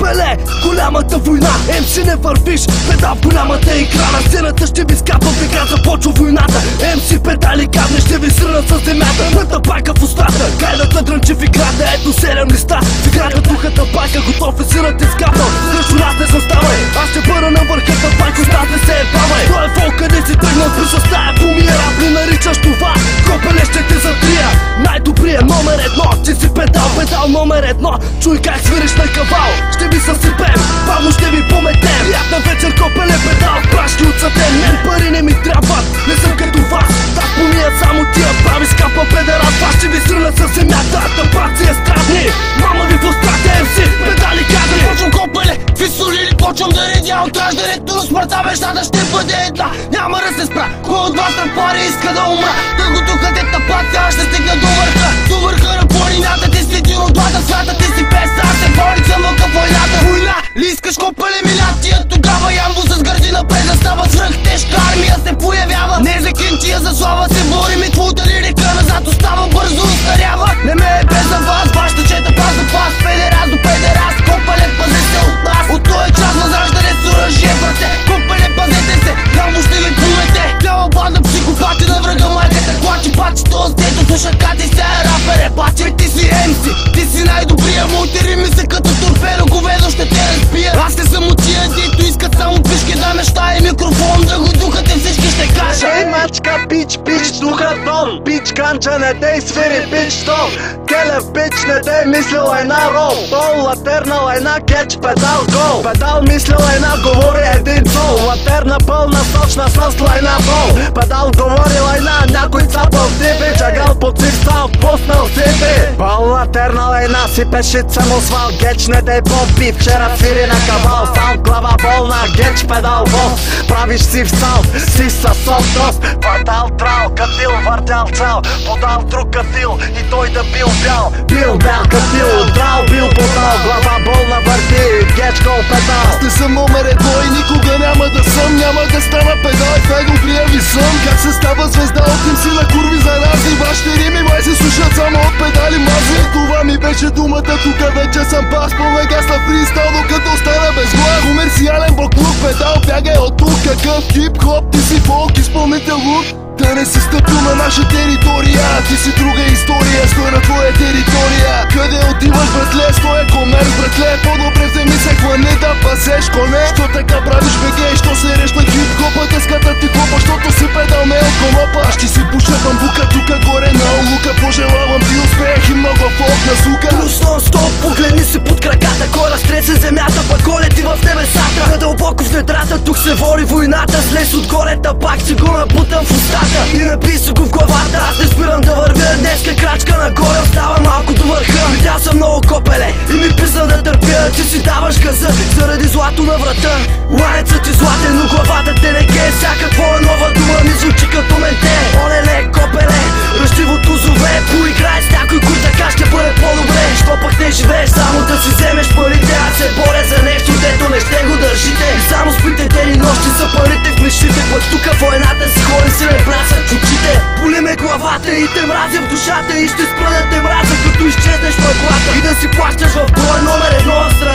Копеле, голямата война, MC не вървиш, педал в голямата екрана. Сцената ще ви скапа, сега започва войната. MC педали кадне, ще ви срънат с земята. Мъта пака в устата, гайдата дрънчи в играта. Ето 7 листа, в играта духата пака. Готов е сирът е скапал, срещу нас не заставай. Аз ще бъда на върхата, пак остат не се ебавай. Той е волк, къде си тръгнал, пиша стая помира. Ли наричаш това, Копеле ще те затрия. Най-добрия номер едно, ти си педал, педал номер едно. Чуй как свириш на кавал, ще ви съсипем, бавно ще ви пометем. Приятна вечер, Копеле, педал, прашки от съден. Мен пари не ми трябват, не съм като вас. Так помият само тия прави скапа педерат. Аз ще ви сръна със земята, тъпаци е страдни. Мама ви в страхте, MC, педали кадри. Почвам Копеле, ви солили, почвам да редя от раждането до смъртта. Вещата ще бъде една, няма да се спра. Кой от вас на пари иска да умра? Да го духате тъпаци, аз ще стигна до върха. До върха на планината, ти си един от двата свята. Ти си без сърце, болица, мъка войната. Война, ли искаш Копеле милятия? Тогава ямбо с гърди напред да става свръх тежка армия се появява. Не за кинтия, за слава се борим и твоята лирика назад остава бързо устарява. Не ме е без за вас, вашата чета пас за пас. Педерас до педерас, Копеле пази се от нас. От този час възраждане с оръжие в ръце. Копеле пазете се, ямбо ще ви помете. Цяла банда психопати на врага майката. Клачи пачи този дето слуша кати се рапере. Бачи ти си MC, ти си най-добрия. Моите рими са като торпедо, говедо ще те разбия. Аз не съм от тия, дето искат само пишки да мечтая. Микрофон да го духате, всички ще кажа. Ей мачка, пич, пич, духа тон. Пич канча не дей свири, пич тон. Келев пич не дей мислил една рол. Пол латернал една кетч, педал гол. Педал мислил една, говори един сол. Латерна пълна сочна с лайна бол. Педал говори лайна, някой цапал типи. Чагал под си стал, пуснал сипи. Пол латернал една, си пешица му свал. Геч не дей помпи, вчера свири на кавал. Сам глава болна, геч педал бос. Правиш си в сал, си със сос. Квартал трал, катил въртял цял. Подал друг катил и той да бил бял. Бил бял катил, драл бил подал. Глава болна върти, геч гол педал. Аз не съм номер едно и никога няма да съм. Няма да стана педал и най-добрия ви съм. Как се става звезда от им си на курви зарази. Вашите рими май се слушат само от педали мази. Това ми беше думата, тук вече съм пас. По-мегасла фристайл, докато стана без глас. Комерциален буклук, педал бягай от тук. Какъв хип-хоп, ти си фолк, изпълнител лук. Да не си стъпил на наша територия. Ти си друга история, стой на твоя територия. Къде отиваш, братле, стой е комерс, братле. По-добре вземи се хвани да пасеш коне. Що така правиш беге и що се реща хип-хопа? Дъската ти хлопа, щото си педал ме от колопа. Аз ще си пуша бамбука, тука горе на улука. Пожелавам ти успех и много фолк на звука. Плюс нон-стоп, погледни си под краката. Кой разтресе земята, пък кой лети в небесата. Дълбоко в недрата, тук се води войната. Слез отгоре, табак си го набутам в устата. И написа го в главата, аз не спирам да вървя. Днеска крачка нагоре, остава малко до върха. Видял съм много Копеле и ми писна да търпя. Ти си даваш газа заради злато на врата. Ланецът ти златен, но главата те не ге. Всяка твоя нова дума ми звучи като менте. Оле-ле, Копеле, ръщивото зове. Поиграй с някой, кой така ще бъде по-добре. Що пък не живееш само да си вземеш парите. Аз се боря за нещо, дето не ще го държите. И само спите ден и нощи са парите в мишите. Пък тука войната си хори си не брасат в очите. Боли ме главата и те мразя в душата. И ще спра да те мразя, като изчезнеш в мъглата. И да си плащаш в броя номер едно в страната.